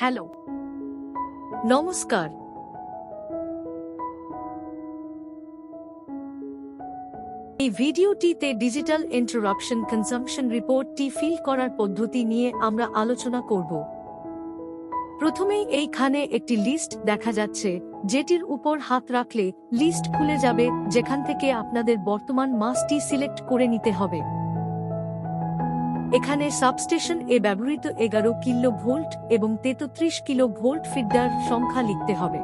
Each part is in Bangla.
হ্যালো, নমস্কার। এই ভিডিওটিতে ডিজিটাল ইন্টারাপশন কনজাম্পশন রিপোর্টটি ফিল করার পদ্ধতি নিয়ে আমরা আলোচনা করব। প্রথমেই এইখানে একটি লিস্ট দেখা যাচ্ছে, যেটির উপর হাত রাখলে লিস্ট খুলে যাবে, যেখান থেকে আপনাদের বর্তমান মাসটি সিলেক্ট করে নিতে হবে। এখানে সাবস্টেশন এ ব্যবহৃত 11 কিলো ভোল্ট এবং 33 কিলো ভোল্ট ফিডার সংখ্যা লিখতে হবে।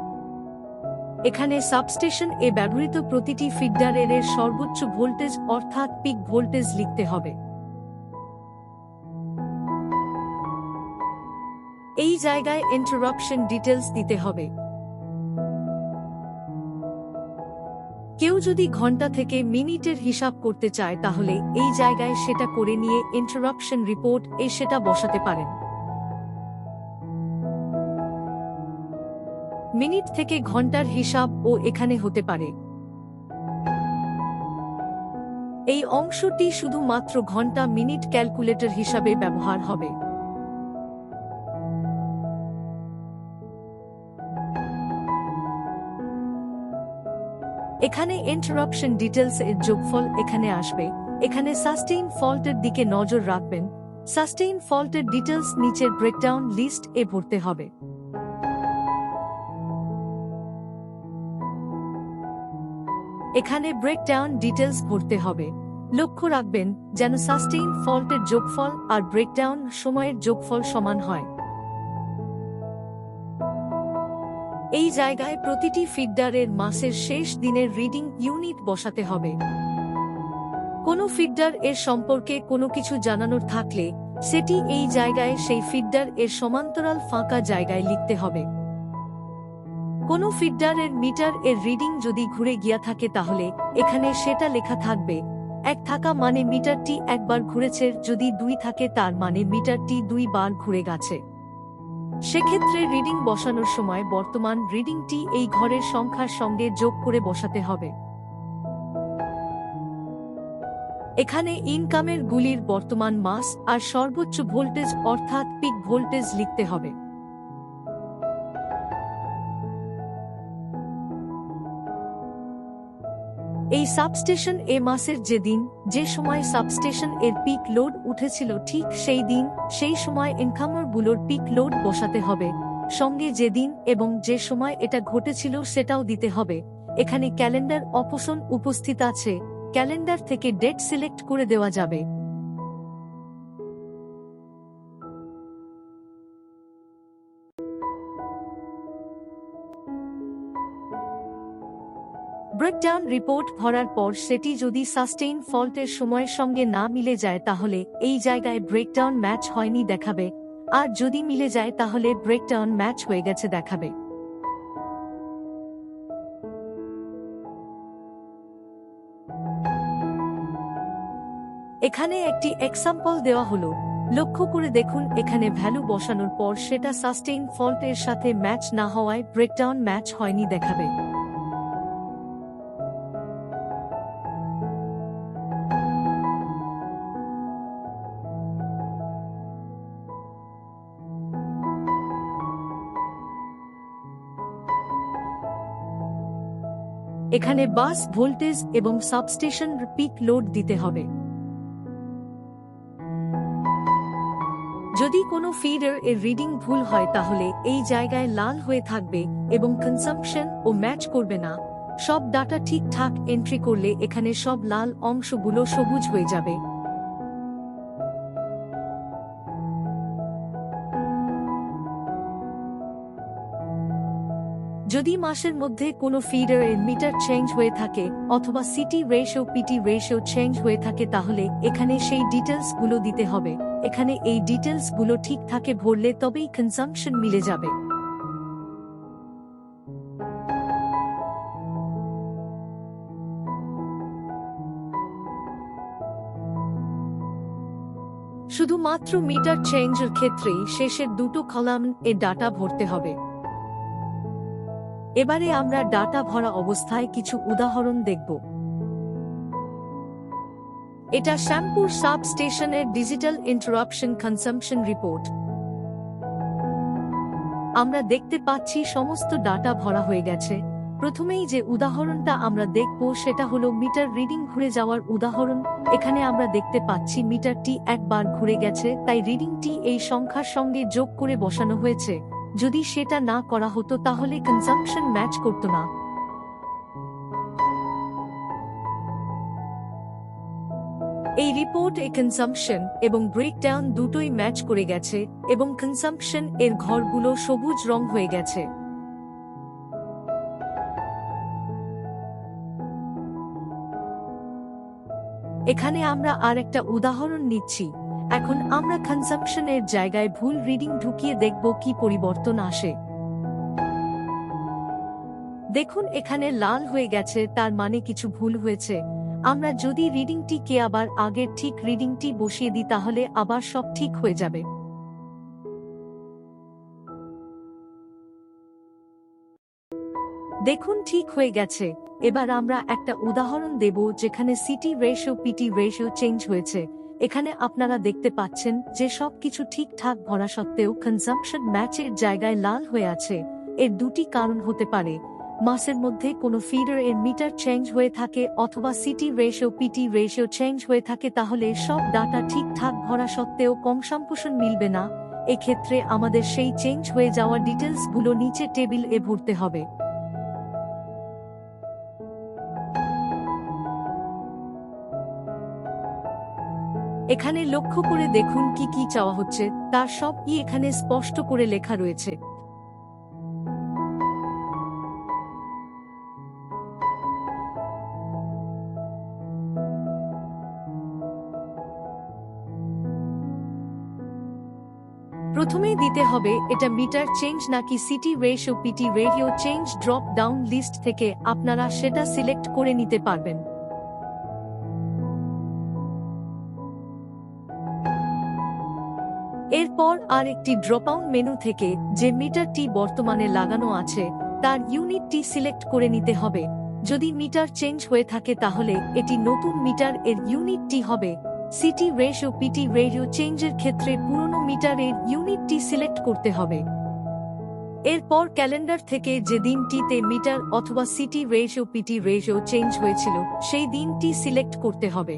এখানে সাবস্টেশন এ ব্যবহৃত প্রতিটি ফিডারের সর্বোচ্চ ভোল্টেজ অর্থাৎ পিক ভোল্টেজ লিখতে হবে। এই জায়গায় ইন্টারাপশন ডিটেলস দিতে হবে। কেউ যদি ঘন্টা থেকে মিনিটের হিসাব করতে চায় তাহলে এই জায়গায় সেটা করে নিয়ে ইন্টারাপশন রিপোর্ট সেটা বসাতে পারেন। মিনিট থেকে ঘন্টার হিসাব এখানে হতে পারে। এই অংশটি শুধুমাত্র ঘন্টা মিনিট ক্যালকুলেটর হিসাবে ব্যবহার হবে। এখানে ইন্টারাপশন ডিটেলস এর যোগফল এখানে আসবে। এখানে সাস্টেইন ফল্টের দিকে নজর রাখবেন। সাস্টেইন ফল্টের ডিটেলস নিচের ব্রেকডাউন লিস্ট ভরতে হবে। এখানে ব্রেকডাউন ডিটেলস ভরতে হবে। লক্ষ্য রাখবেন যেন সাস্টেইন ফল্টের যোগফল আর ব্রেকডাউন সময়ের যোগফল সমান হয়। এই জায়গায় প্রতিটি ফিডারের মাসের শেষ দিনের রিডিং ইউনিট বসাতে হবে। কোনো ফিডার এর সম্পর্কে কোনো কিছু জানানোর থাকলে সেটি এই জায়গায় সেই ফিডার এর সমান্তরাল ফাঁকা জায়গায় লিখতে হবে। কোনো ফিডার এর মিটার এর রিডিং যদি ঘুরে গিয়া থাকে তাহলে এখানে সেটা লেখা থাকবে। 1 থাকা মানে মিটারটি একবার ঘুরেছে, যদি 2 থাকে তার মানে মিটারটি 2 বার ঘুরে গেছে। সেক্ষেত্রে রিডিং বসানোর সময় বর্তমান রিডিংটি এই ঘরের সংখ্যার সঙ্গে যোগ করে বসাতে হবে। এখানে ইনকামের গুলির বর্তমান মাস আর সর্বোচ্চ ভোল্টেজ অর্থাৎ পিক ভোল্টেজ লিখতে হবে। এই সাবস্টেশন মাসের যে দিন যে সময় সাবস্টেশন এর পিক লোড উঠেছিল ঠিক সেই দিন সেই সময় ইনকামার গুলোর পিক লোড বসাতে হবে। সঙ্গে যে দিন এবং যে সময় এটা ঘটেছিল সেটাও দিতে হবে। এখানে ক্যালেন্ডার অপশন উপস্থিত আছে, ক্যালেন্ডার থেকে ডেট সিলেক্ট করে দেওয়া যাবে। ব্রেকডাউন রিপোর্ট ভরার পর সেটি যদি সাস্টেইন ফল্টের সময়ের সঙ্গে না মিলে যায় তাহলে এই জায়গায় ব্রেকডাউন ম্যাচ হয়নি দেখাবে, আর যদি মিলে যায় তাহলে ব্রেকডাউন ম্যাচ হয়ে গেছে দেখাবে। এখানে একটি এক্সাম্পল দেওয়া হলো, লক্ষ্য করে দেখুন এখানে ভ্যালু বসানোর পর সেটা সাস্টেইন ফল্ট এর সাথে ম্যাচ না হওয়ায় ব্রেকডাউন ম্যাচ হয়নি দেখাবে। এখানে বাস ভোল্টেজ এবং সাবস্টেশন পিক লোড দিতে হবে। যদি কোনো ফিডার এর রিডিং ভুল হয় তাহলে এই জায়গায় লাল হয়ে থাকবে এবং কনজাম্পশন ম্যাচ করবে না। সব ডাটা ঠিকঠাক এন্ট্রি করলে এখানে সব লাল অংশগুলো সবুজ হয়ে যাবে। যদি মাসের মধ্যে কোনো ফিডার এর মিটার চেঞ্জ হয়ে থাকে অথবা CT ratio PT ratio change হয়ে থাকে তাহলে এখানে সেই ডিটেলস গুলো দিতে হবে। এখানে এই ডিটেলস গুলো ঠিকঠাক ভরলে তবেই কনজাম্পশন মিলে যাবে। শুধুমাত্র মিটার চেঞ্জের ক্ষেত্রেই শেষের দুটো কলাম ডাটা ভরতে হবে। এবারে আমরা ডাটা ভরা অবস্থায় কিছু উদাহরণ দেখব। এটা শ্যামপুর সাবস্টেশনের ডিজিটাল ইন্টারাপশন কনজাম্পশন রিপোর্ট। আমরা দেখতে পাচ্ছি সমস্ত ডাটা ভরা হয়ে গেছে। প্রথমেই যে উদাহরণটা আমরা দেখব সেটা হলো মিটার রিডিং ঘুরে যাওয়ার উদাহরণ। এখানে আমরা দেখতে পাচ্ছি মিটারটি একবার ঘুরে গেছে, তাই রিডিংটি এই সংখ্যার সঙ্গে যোগ করে বসানো হয়েছে। যদি সেটা না করা হতো তাহলে কনজাম্পশন ম্যাচ করতো না। এই রিপোর্ট এ কনজাম্পশন এবং ব্রেকডাউন দুটোই ম্যাচ করে গেছে এবং কনজাম্পশন এর ঘরগুলো সবুজ রং হয়ে গেছে। এখানে আমরা আর একটা উদাহরণ নিচ্ছি। এখন আমরা কনজাম্পশন এর জায়গায় ভুল রিডিং ঢুকিয়ে দেখব কি পরিবর্তন আসে। দেখুন এখানে লাল হয়ে গেছে, তার মানে কিছু ভুল হয়েছে। আমরা যদি রিডিংটিকে আবার আগের ঠিক রিডিংটি বসিয়ে দিই তাহলে আবার সব ঠিক হয়ে যাবে। দেখুন ঠিক হয়ে গেছে। এবার আমরা একটা উদাহরণ দেব যেখানে CT ratio PT ratio change হয়েছে। এখানে আপনারা দেখতে পাচ্ছেন যে সবকিছু ঠিকঠাক ভরা সত্ত্বেও কনজাম্পশন ম্যাচের জায়গায় লাল হয়ে আছে। এর দুটি কারণ হতে পারে, মাসের মধ্যে কোনো ফিডার এর মিটার চেঞ্জ হয়ে থাকে অথবা CT ratio PT ratio change হয়ে থাকে, তাহলে সব ডাটা ঠিকঠাক ভরা সত্ত্বেও কনজাম্পশন মিলবে না। এক্ষেত্রে আমাদের সেই চেঞ্জ হয়ে যাওয়া ডিটেলস গুলো নিচে টেবিল এ ভরতে হবে। এখানে লক্ষ্য করে দেখুন কি কি চাওয়া হচ্ছে, তার সবই এখানে স্পষ্ট করে লেখা রয়েছে। প্রথমেই দিতে হবে এটা মিটার চেঞ্জ নাকি CT ratio PT ratio change. Drop down list থেকে আপনারা সেটা সিলেক্ট করে নিতে পারবেন। এরপর আর একটি ড্রপআউন মেনু থেকে যে মিটারটি বর্তমানে লাগানো আছে তার ইউনিটটি সিলেক্ট করে নিতে হবে। যদি মিটার চেঞ্জ হয়ে থাকে তাহলে এটি নতুন মিটার এর ইউনিটটি হবে। সিটি রেশিও পিটি রেশিও চেঞ্জের ক্ষেত্রে পুরনো মিটার এর ইউনিটটি সিলেক্ট করতে হবে। এরপর ক্যালেন্ডার থেকে যে দিনটিতে মিটার অথবা CT ratio PT ratio change হয়েছিল সেই দিনটি সিলেক্ট করতে হবে।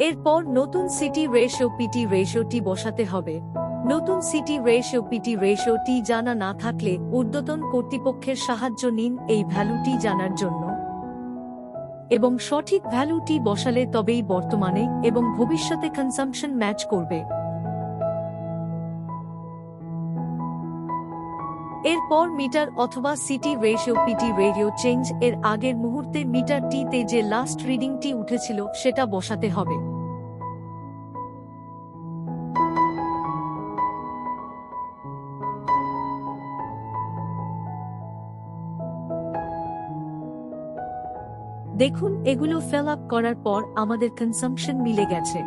এরপর নতুন সিটি রেশিও পিটি রেশিওটি বসাতে হবে। নতুন সিটি রেশিও পিটি রেশিওটি জানা না থাকলে ঊর্ধ্বতন কর্তৃপক্ষের সাহায্য নিন এই ভ্যালুটি জানার জন্য, এবং সঠিক ভ্যালুটি বসালে তবেই বর্তমানে এবং ভবিষ্যতে কনজাম্পশন ম্যাচ করবে। এরপর মিটার অথবা CT ratio PT ratio change এর আগের মুহূর্তে মিটারটিতে যে লাস্ট রিডিংটি উঠেছিল সেটা বসাতে হবে। দেখুন এগুলো ফিল আপ করার পর আমাদের কনজাম্পশন মিলে গেছে।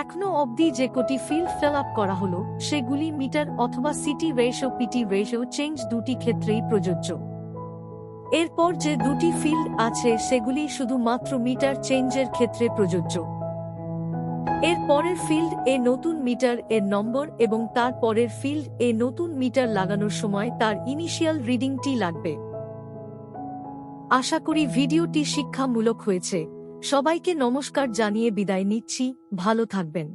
এখনো অবধি যে কোটি ফিল্ড ফিল আপ করা হলো সেগুলি মিটার অথবা CT ratio PT ratio change দুটি ক্ষেত্রেই প্রযোজ্য। এরপর যে দুটি ফিল্ড আছে সেগুলি শুধুমাত্র মিটার চেঞ্জের ক্ষেত্রে প্রযোজ্য। এর পরের ফিল্ড এ নতুন মিটার এর নম্বর এবং তার পরের ফিল্ড এ নতুন মিটার লাগানোর সময় তার ইনিশিয়াল রিডিংটি লাগবে। আশা করি ভিডিওটি শিক্ষামূলক হয়েছে। সবাইকে নমস্কার জানিয়ে বিদায় নিচ্ছি। ভালো থাকবেন।